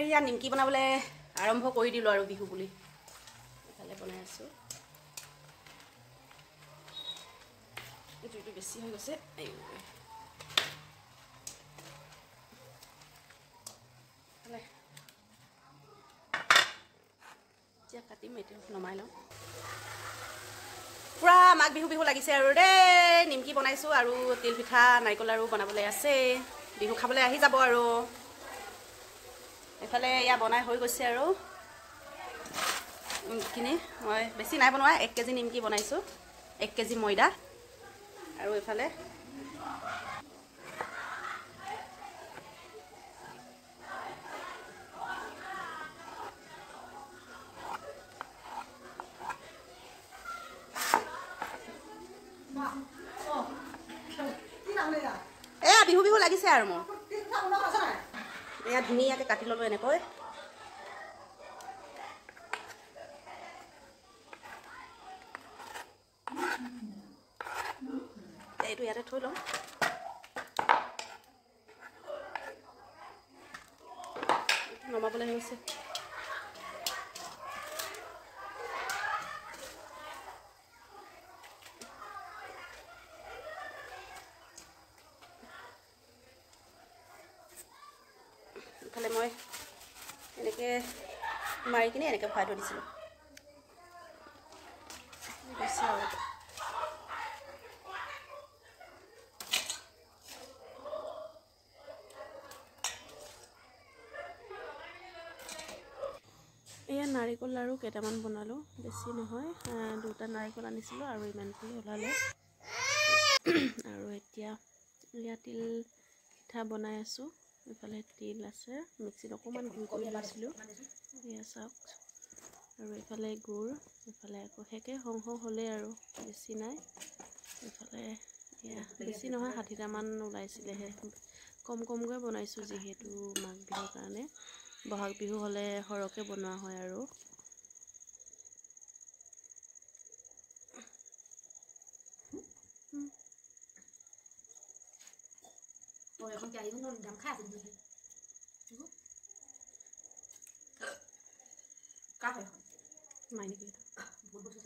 এয়া নিমকি বনাবলৈ আৰম্ভ কৰি দিলোঁ আৰু বিহু বুলি এফালে বনাই আছোঁ জুইটো বেছি হৈ গৈছে এতিয়া কাটিম এতিয়া নমাই লওঁ পুৰা মাঘ বিহু বিহু লাগিছে আৰু দেই নিমকি বনাইছোঁ আৰু তিল পিঠা নাৰিকল লাড়ু বনাবলৈ আছে বিহু খাবলৈ আহি যাব আৰু এইফালে এয়া বনাই হৈ গৈছে আৰু নিমকিখিনি মই বেছি নাই বনোৱা 1 কেজি নিমকি বনাইছোঁ 1 কেজি ময়দা আৰু এইফালে এয়া বিহু বিহু লাগিছে আৰু মোৰ এয়া ধুনীয়াকৈ কাটি ল'লোঁ এনেকৈ এইটো ইয়াতে থৈ লওঁ নমাবলৈ হৈছে ইফালে মই এনেকৈ মাৰি কিনে এনেকৈ ভৰাই থৈ দিছিলোঁ এয়া নাৰিকল লাড়ু কেইটামান বনালোঁ বেছি নহয় 2টা নাৰিকল আনিছিলোঁ আৰু ইমানখিনি ওলালে আৰু এতিয়া এয়া তিল পিঠা বনাই আছোঁ ইফালে তিল আছে মিক্সিত অকণমান গুড়ি কৰি লৈছিলোঁ এয়া চাওক আৰু এইফালে গুড় এইফালে আকৌ সেকে হং হ'লেই আৰু বেছি নাই এইফালে এয়া বেছি নহয় 60টামান ওলাইছিলেহে কমকৈ বনাইছোঁ যিহেতু মাঘ বিহুৰ কাৰণে বহাগ বিহু হ'লে সৰহকৈ বনোৱা হয় আৰু এখন কি আহিব দাম খাই আছে কা হয় মাইনে কি বহুত বছৰ